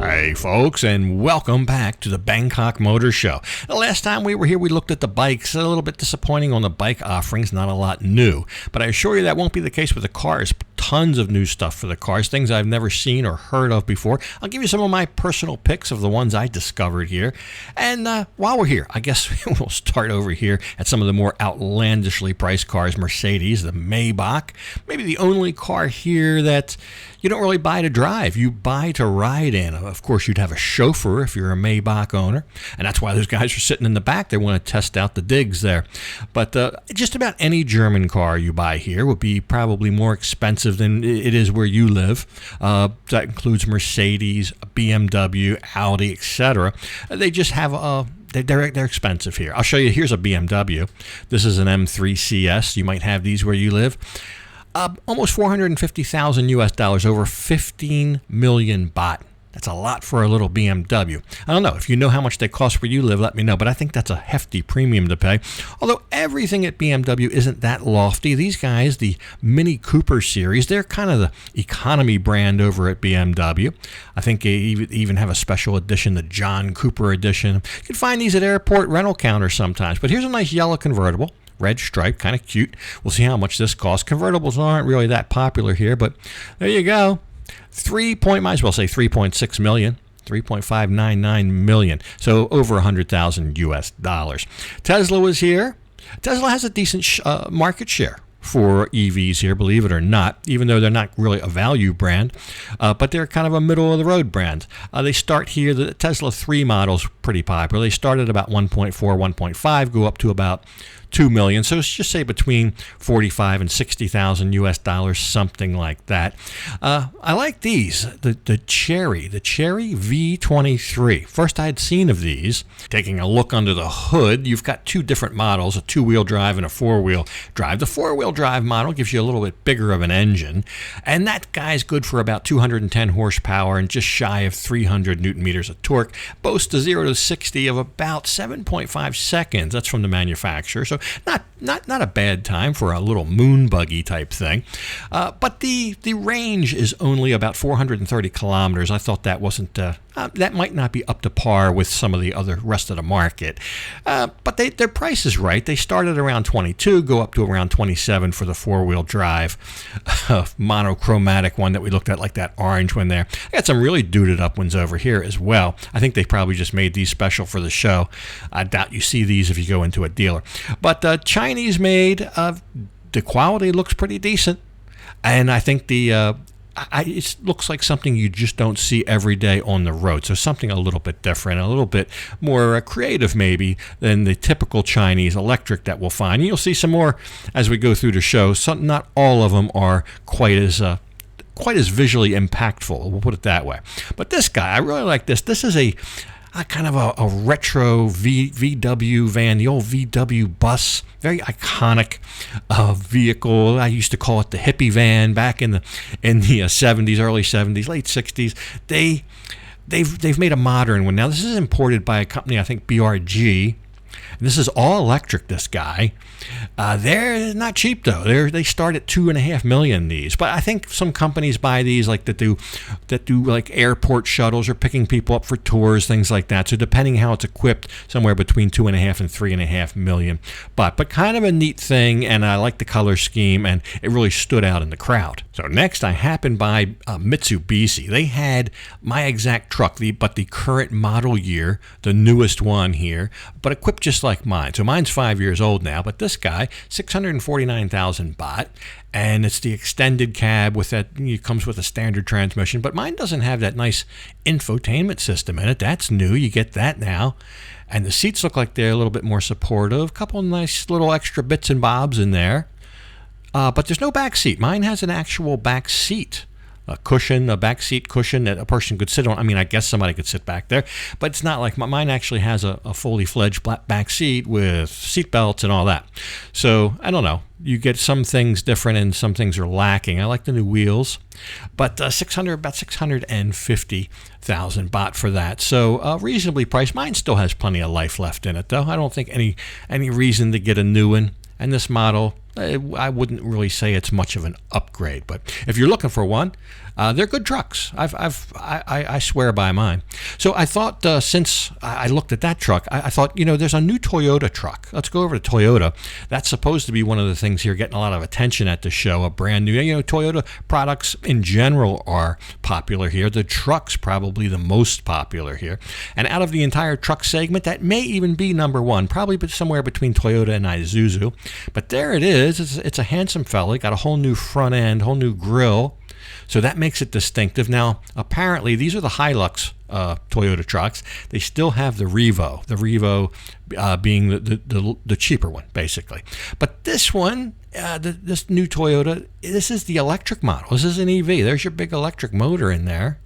Hey folks, and welcome back to the Bangkok Motor Show. The last time we were here, we looked at the bikes. A little bit disappointing on the bike offerings, not a lot new. But I assure you that won't be the case with the cars. Tons of new stuff for the cars, things I've never seen or heard of before. I'll give you some of my personal picks of the ones I discovered here. And while we're here, I guess we'll start over here at some of the more outlandishly priced cars. Mercedes, the Maybach, maybe the only car here that you don't really buy to drive, you buy to ride in. Of course, you'd have a chauffeur if you're a Maybach owner, and that's why those guys are sitting in the back. They want to test out the digs there. But just about any German car you buy here would be probably more expensive than it is where you live. That includes Mercedes, BMW, Audi, etc. They just have they're expensive here. I'll show you. Here's a BMW. This is an M3 CS. You might have these where you live. Almost 450,000 US dollars, over 15 million baht. That's a lot for a little BMW. I don't know. If you know how much they cost where you live, let me know. But I think that's a hefty premium to pay. Although everything at BMW isn't that lofty. These guys, the Mini Cooper series, they're kind of the economy brand over at BMW. I think they even have a special edition, the John Cooper edition. You can find these at airport rental counters sometimes. But here's a nice yellow convertible. Red stripe, kind of cute. We'll see how much this costs. Convertibles aren't really that popular here, but there you go. Might as well say 3.6 million. 3.599 million. So over 100,000 US dollars. Tesla was here. Tesla has a decent market share for EVs here, believe it or not, even though they're not really a value brand, but they're kind of a middle-of-the-road brand. They start here, the Tesla 3 model's pretty popular. They start at about 1.4, 1.5, go up to about 2 million. So let's just say between 45 and 60,000 US dollars, something like that. I like these, the Cherry V23. First I'd seen of these. Taking a look under the hood, you've got two different models, a two-wheel drive and a four-wheel drive. The four-wheel drive model gives you a little bit bigger of an engine, and that guy's good for about 210 horsepower and just shy of 300 newton meters of torque. Boasts a 0 to 60 of about 7.5 seconds. That's from the manufacturer. So not a bad time for a little moon buggy type thing. But the range is only about 430 kilometers. I thought that wasn't that might not be up to par with some of the other rest of the market. But their price is right. They start at around 22, go up to around 27 for the four-wheel drive monochromatic one that we looked at, like that orange one there. I got some really duded up ones over here as well. I think they probably just made these special for the show. I doubt you see these if you go into a dealer. But Chinese made, the quality looks pretty decent. And I think it looks like something you just don't see every day on the road. So something a little bit different, a little bit more creative maybe than the typical Chinese electric that we'll find. And you'll see some more as we go through the show. Not all of them are quite as visually impactful. We'll put it that way. But this guy, I really like this. This is a kind of a retro VW van, the old VW bus, very iconic vehicle. I used to call it the hippie van back in the 70s, early 70s, late 60s. They've made a modern one now. This is imported by a company, I think BRG. This is all electric, this guy. They're not cheap, though. They start at 2.5 million, these. But I think some companies buy these that do like airport shuttles or picking people up for tours, things like that. So depending how it's equipped, somewhere between 2.5 and 3.5 million. But kind of a neat thing, and I like the color scheme, and it really stood out in the crowd. So next, I happened by Mitsubishi. They had my exact truck, but the current model year, the newest one here, but equipped just like mine. So mine's 5 years old now, but this guy, 649,000 baht, and it's the extended cab with that. It comes with a standard transmission, but mine doesn't have that nice infotainment system in it. That's new. You get that now. And the seats look like they're a little bit more supportive. A couple nice little extra bits and bobs in there. But there's no back seat. Mine has an actual back seat. A cushion, a back seat cushion that a person could sit on. I mean, I guess somebody could sit back there, but it's not like mine actually has a fully fledged back seat with seat belts and all that. So I don't know. You get some things different and some things are lacking. I like the new wheels, but about 650,000 baht for that. So reasonably priced. Mine still has plenty of life left in it, though. I don't think any reason to get a new one. And this model, I wouldn't really say it's much of an upgrade. But if you're looking for one, they're good trucks. I swear by mine. So I thought, since I looked at that truck, I thought, there's a new Toyota truck. Let's go over to Toyota. That's supposed to be one of the things here getting a lot of attention at the show. A brand new, Toyota products in general are popular here. The truck's probably the most popular here. And out of the entire truck segment, that may even be number one, probably somewhere between Toyota and Isuzu. But there it is. It's a handsome fella. Got a whole new front end, whole new grille. So that makes it distinctive. Now, apparently, these are the Hilux Toyota trucks. They still have the Revo. The Revo being the cheaper one, basically. But this one, this new Toyota, this is the electric model. This is an EV. There's your big electric motor in there.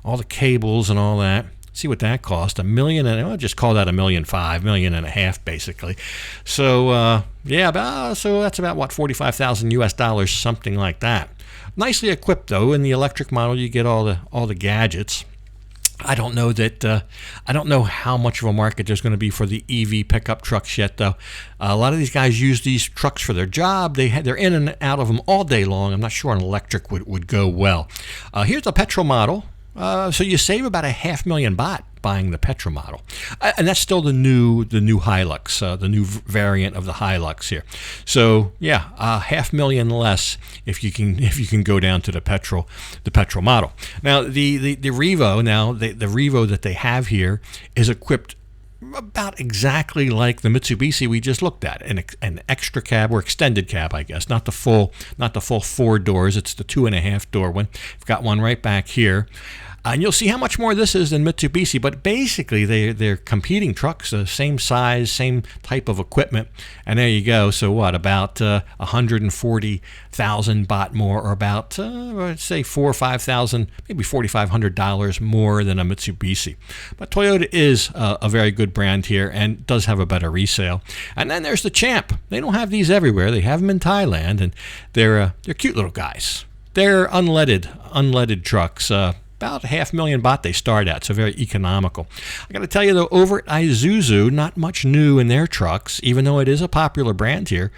All the cables and all that. See what that cost. $1 million, and I'll just call that $1.5 million, $1.5 million, basically. So so that's about what, $45,000 US, something like that. Nicely equipped though. In the electric model, you get all the gadgets. I don't know how much of a market there's going to be for the EV pickup trucks yet, though. A lot of these guys use these trucks for their job. They're in and out of them all day long. I'm not sure an electric would go well. Here's the petrol model. So you save about $500,000 buying the petrol model, and that's still the new Hilux, the new variant of the Hilux here. So yeah, $500,000 less if you can go down to the petrol model. Now the Revo, the Revo that they have here is equipped about exactly like the Mitsubishi we just looked at, an extra cab or extended cab, I guess, not the full 4 doors. It's the 2.5 door one. I've got one right back here. And you'll see how much more this is than Mitsubishi, but basically they're competing trucks, same size, same type of equipment, and there you go. So what, about 140,000 baht more, or about let's say $4,000 or $5,000, maybe $4,500 more than a Mitsubishi. But Toyota is a very good brand here and does have a better resale. And then there's the Champ. They don't have these everywhere. They have them in Thailand, and they're cute little guys. They're unleaded trucks. About $500,000 baht they start at, so very economical. I got to tell you though, over at Isuzu, not much new in their trucks, even though it is a popular brand here,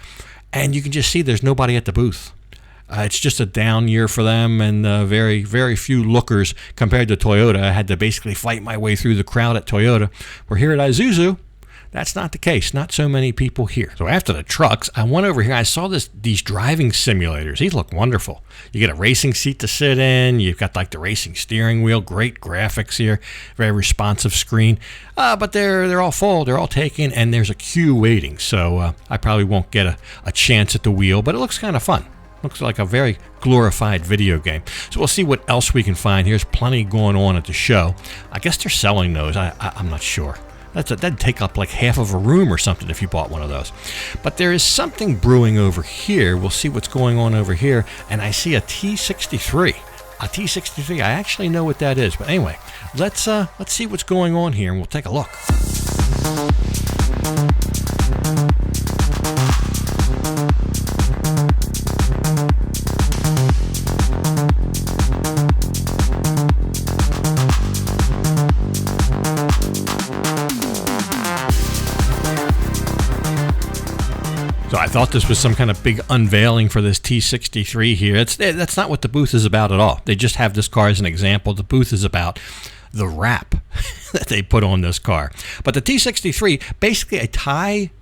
and you can just see there's nobody at the booth. It's just a down year for them, and very, very few lookers compared to Toyota. I had to basically fight my way through the crowd at Toyota. We're here at Isuzu. That's not the case. Not so many people here. So after the trucks, I went over here. I saw these driving simulators. These look wonderful. You get a racing seat to sit in. You've got like the racing steering wheel. Great graphics here. Very responsive screen. But they're all full. They're all taken, and there's a queue waiting. So I probably won't get a chance at the wheel, but it looks kind of fun. Looks like a very glorified video game. So we'll see what else we can find. Here's plenty going on at the show. I guess they're selling those. I'm not sure. That'd take up like half of a room or something if you bought one of those. But there is something brewing over here. We'll see what's going on over here. And I see a T63. A T63. I actually know what that is. But anyway, let's see what's going on here, and we'll take a look. So I thought this was some kind of big unveiling for this T63 here. That's not what the booth is about at all. They just have this car as an example. The booth is about the wrap that they put on this car. But the T63, basically a Thai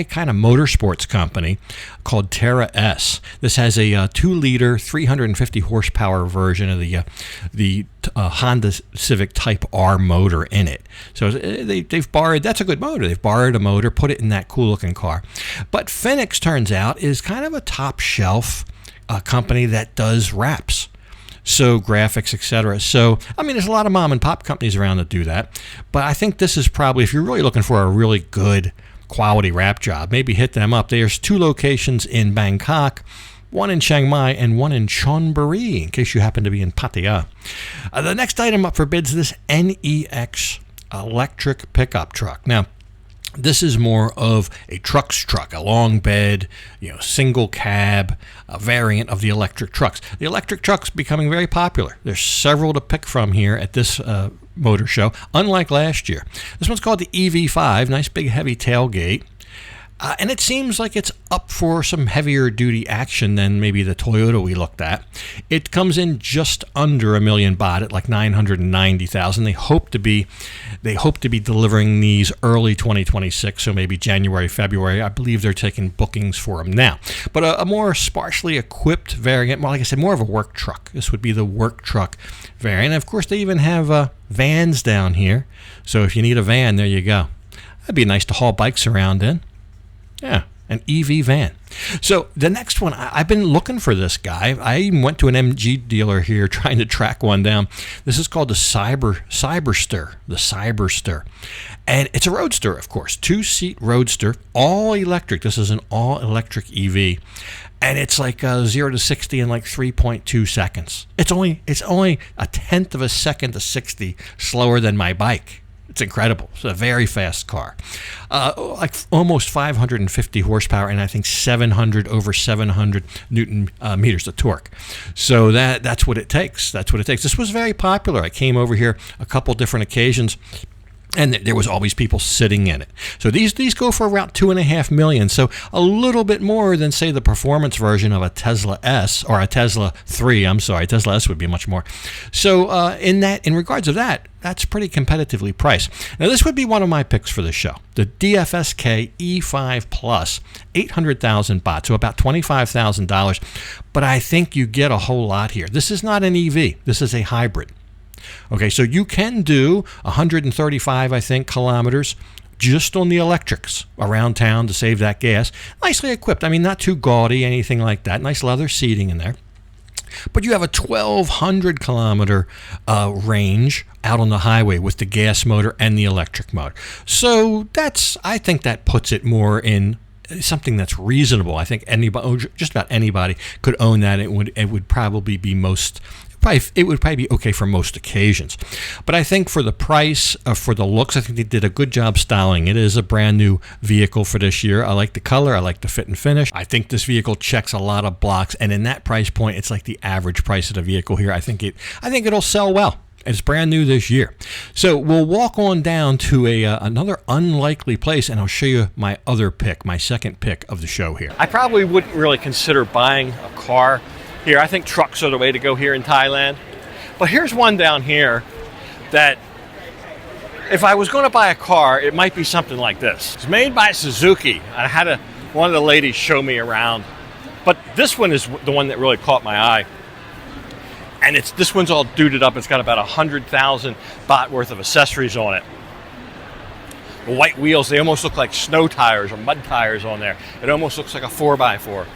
kind of motorsports company called Terra S. This has a 2-liter, 350 horsepower version of the Honda Civic Type R motor in it. So they've borrowed, that's a good motor. They've borrowed a motor, put it in that cool looking car. But Phoenix, turns out, is kind of a top shelf company that does wraps. So graphics, etc. So, I mean, there's a lot of mom and pop companies around that do that. But I think this is probably, if you're really looking for a really good quality wrap job, maybe hit them up. There's 2 locations in Bangkok, one in Chiang Mai and one in Chonburi, in case you happen to be in Pattaya. The next item up for bids is this NEX electric pickup truck. Now, this is more of a truck's truck, a long bed, single cab, a variant of the electric trucks. The electric trucks becoming very popular. There's several to pick from here at this motor show, unlike last year. This one's called the EV5, nice big heavy tailgate. And it seems like it's up for some heavier duty action than maybe the Toyota we looked at. It comes in just under $1 million baht at like 990,000. They hope to be delivering these early 2026, so maybe January, February. I believe they're taking bookings for them now. But a more sparsely equipped variant, well, like I said, more of a work truck. This would be the work truck variant. And of course, they even have vans down here. So if you need a van, there you go. That'd be nice to haul bikes around in. Yeah, an EV van. So the next one, I've been looking for this guy. I even went to an MG dealer here trying to track one down. This is called the Cyberster. The Cyberster. And it's a roadster, of course. 2-seat roadster, all electric. This is an all-electric EV. And it's like 0 to 60 in like 3.2 seconds. It's only a tenth of a second to 60 slower than my bike. It's incredible. It's a very fast car. Like almost 550 horsepower and I think over 700 Newton meters of torque. So that's what it takes. That's what it takes. This was very popular. I came over here a couple different occasions. And there was always people sitting in it. So these go for around $2.5 million. So a little bit more than, say, the performance version of a Tesla S or a Tesla 3. I'm sorry, Tesla S would be much more. So in regards of that, that's pretty competitively priced. Now this would be one of my picks for the show. The DFSK E5 Plus, 800,000 baht, so about $25,000. But I think you get a whole lot here. This is not an EV. This is a hybrid. Okay, so you can do 135, I think, kilometers just on the electrics around town to save that gas. Nicely equipped. I mean, not too gaudy, anything like that. Nice leather seating in there. But you have a 1,200 kilometer range out on the highway with the gas motor and the electric motor. So I think that puts it more in something that's reasonable. I think just about anybody could own that. It would probably be it would probably be okay for most occasions. But I think for the price, for the looks, I think they did a good job styling. It is a brand new vehicle for this year. I like the color. I like the fit and finish. I think this vehicle checks a lot of blocks. And in that price point, it's like the average price of the vehicle here. I think it'll sell well. It's brand new this year. So we'll walk on down to another unlikely place, and I'll show you my other pick, my second pick of the show here. I probably wouldn't really consider buying a car here. I think trucks are the way to go here in Thailand. But here's one down here that if I was going to buy a car, it might be something like this. It's made by Suzuki. I had one of the ladies show me around. But this one is the one that really caught my eye. And this one's all duded up. It's got about 100,000 baht worth of accessories on it. The white wheels, they almost look like snow tires or mud tires on there. It almost looks like a 4x4.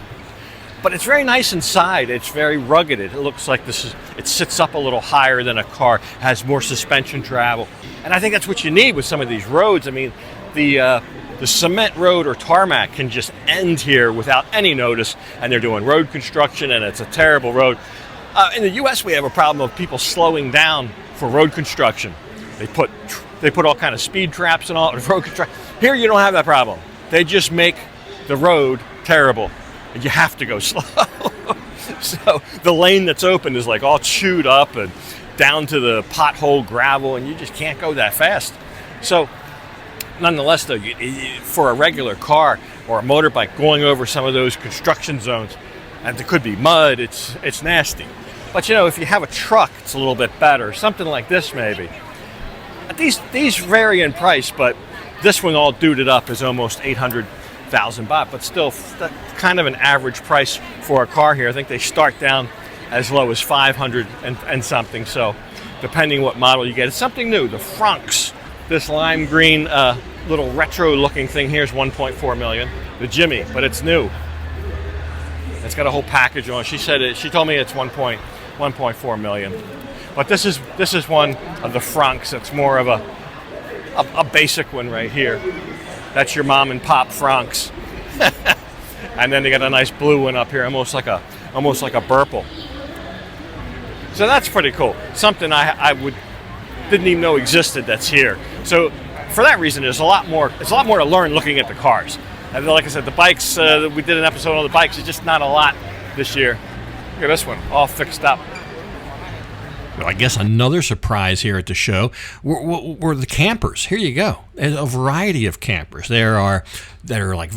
But it's very nice inside. It's very rugged. It looks like it sits up a little higher than a car, has more suspension travel. And I think that's what you need with some of these roads. I mean, the cement road or tarmac can just end here without any notice, and they're doing road construction, and it's a terrible road. In the U.S., we have a problem of people slowing down for road construction. They put all kind of speed traps and all road construction. Here, you don't have that problem. They just make the road terrible. You have to go slow. So the lane that's open is like all chewed up and down to the pothole gravel, and you just can't go that fast. So nonetheless, though, for a regular car or a motorbike going over some of those construction zones, and there could be mud, it's nasty. But if you have a truck, it's a little bit better. Something like this maybe. These vary in price, but this one all duded up is almost 800,000 baht, but still kind of an average price for a car here. I think they start down as low as 500 and something. So depending what model you get, it's something new. The Franks, this lime green little retro looking thing here is 1.4 million. The Jimmy, but it's new. It's got a whole package on. She told me it's 1.4 million. But this is one of the Franks. It's more of a basic one right here. That's your mom and pop Franks. And then they got a nice blue one up here, almost like a Burple. So that's pretty cool. Something I didn't even know existed that's here. So for that reason, there's a lot more to learn looking at the cars. And like I said, the bikes, we did an episode on the bikes. It's just not a lot this year. Look at this one, all fixed up. Well, I guess another surprise here at the show were the campers. Here you go. There's a variety of campers. There are like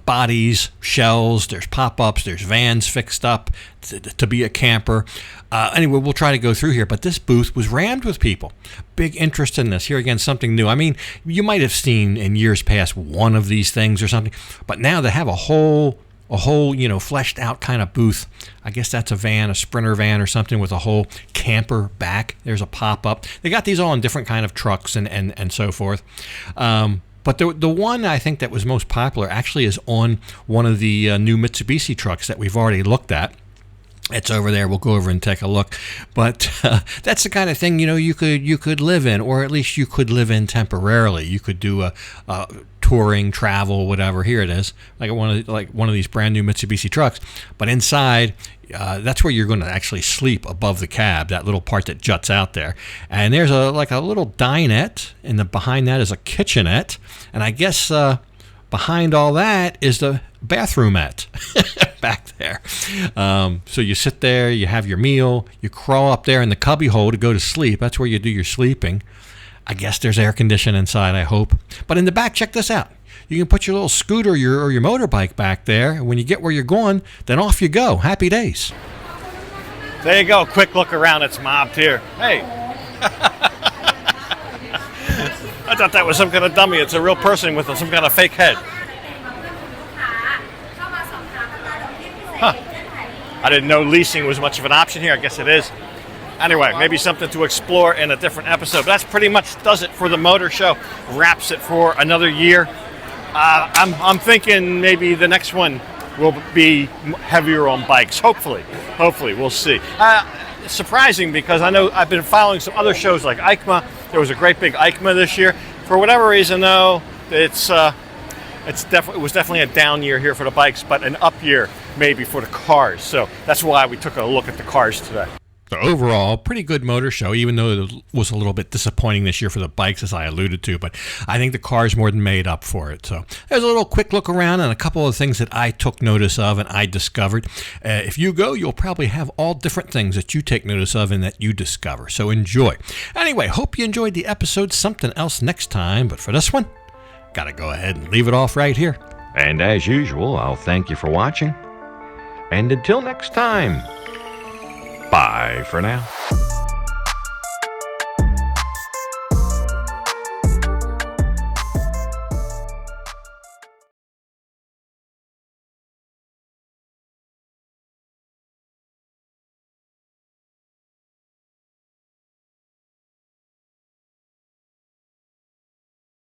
bodies, shells, there's pop-ups, there's vans fixed up to be a camper. Anyway, we'll try to go through here, but this booth was rammed with people. Big interest in this. Here again, something new. I mean, you might have seen in years past one of these things or something, but now they have a whole fleshed out kind of booth. I guess that's a van, a Sprinter van or something with a whole camper back. There's a pop-up. They got these all in different kind of trucks and so forth. But the one I think that was most popular actually is on one of the new Mitsubishi trucks that we've already looked at. It's over there. We'll go over and take a look. But that's the kind of thing, you could live in, or at least you could live in temporarily. You could do a touring, travel, whatever. Here it is, like one of these brand new Mitsubishi trucks. But inside, that's where you're going to actually sleep above the cab, that little part that juts out there. And there's a little dinette, and behind that is a kitchenette. And I guess behind all that is the bathroomette back there. So you sit there, you have your meal, you crawl up there in the cubby hole to go to sleep. That's where you do your sleeping. I guess there's air conditioning inside, I hope. But in the back, check this out. You can put your little scooter or your motorbike back there, and when you get where you're going, then off you go. Happy days. There you go. Quick look around. It's mobbed here. Hey. I thought that was some kind of dummy. It's a real person with some kind of fake head. Huh. I didn't know leasing was much of an option here. I guess it is. Anyway, maybe something to explore in a different episode. But that's pretty much does it for the motor show. Wraps it for another year. I'm thinking maybe the next one will be heavier on bikes. Hopefully, we'll see. Surprising, because I know I've been following some other shows like EICMA. There was a great big EICMA this year. For whatever reason, though, it was definitely a down year here for the bikes, but an up year maybe for the cars. So that's why we took a look at the cars today. So overall, pretty good motor show, even though it was a little bit disappointing this year for the bikes, as I alluded to. But I think the cars more than made up for it. So there's a little quick look around and a couple of things that I took notice of and I discovered. If you go, you'll probably have all different things that you take notice of and that you discover. So enjoy. Anyway, hope you enjoyed the episode. Something else next time. But for this one, got to go ahead and leave it off right here. And as usual, I'll thank you for watching. And until next time, bye for now.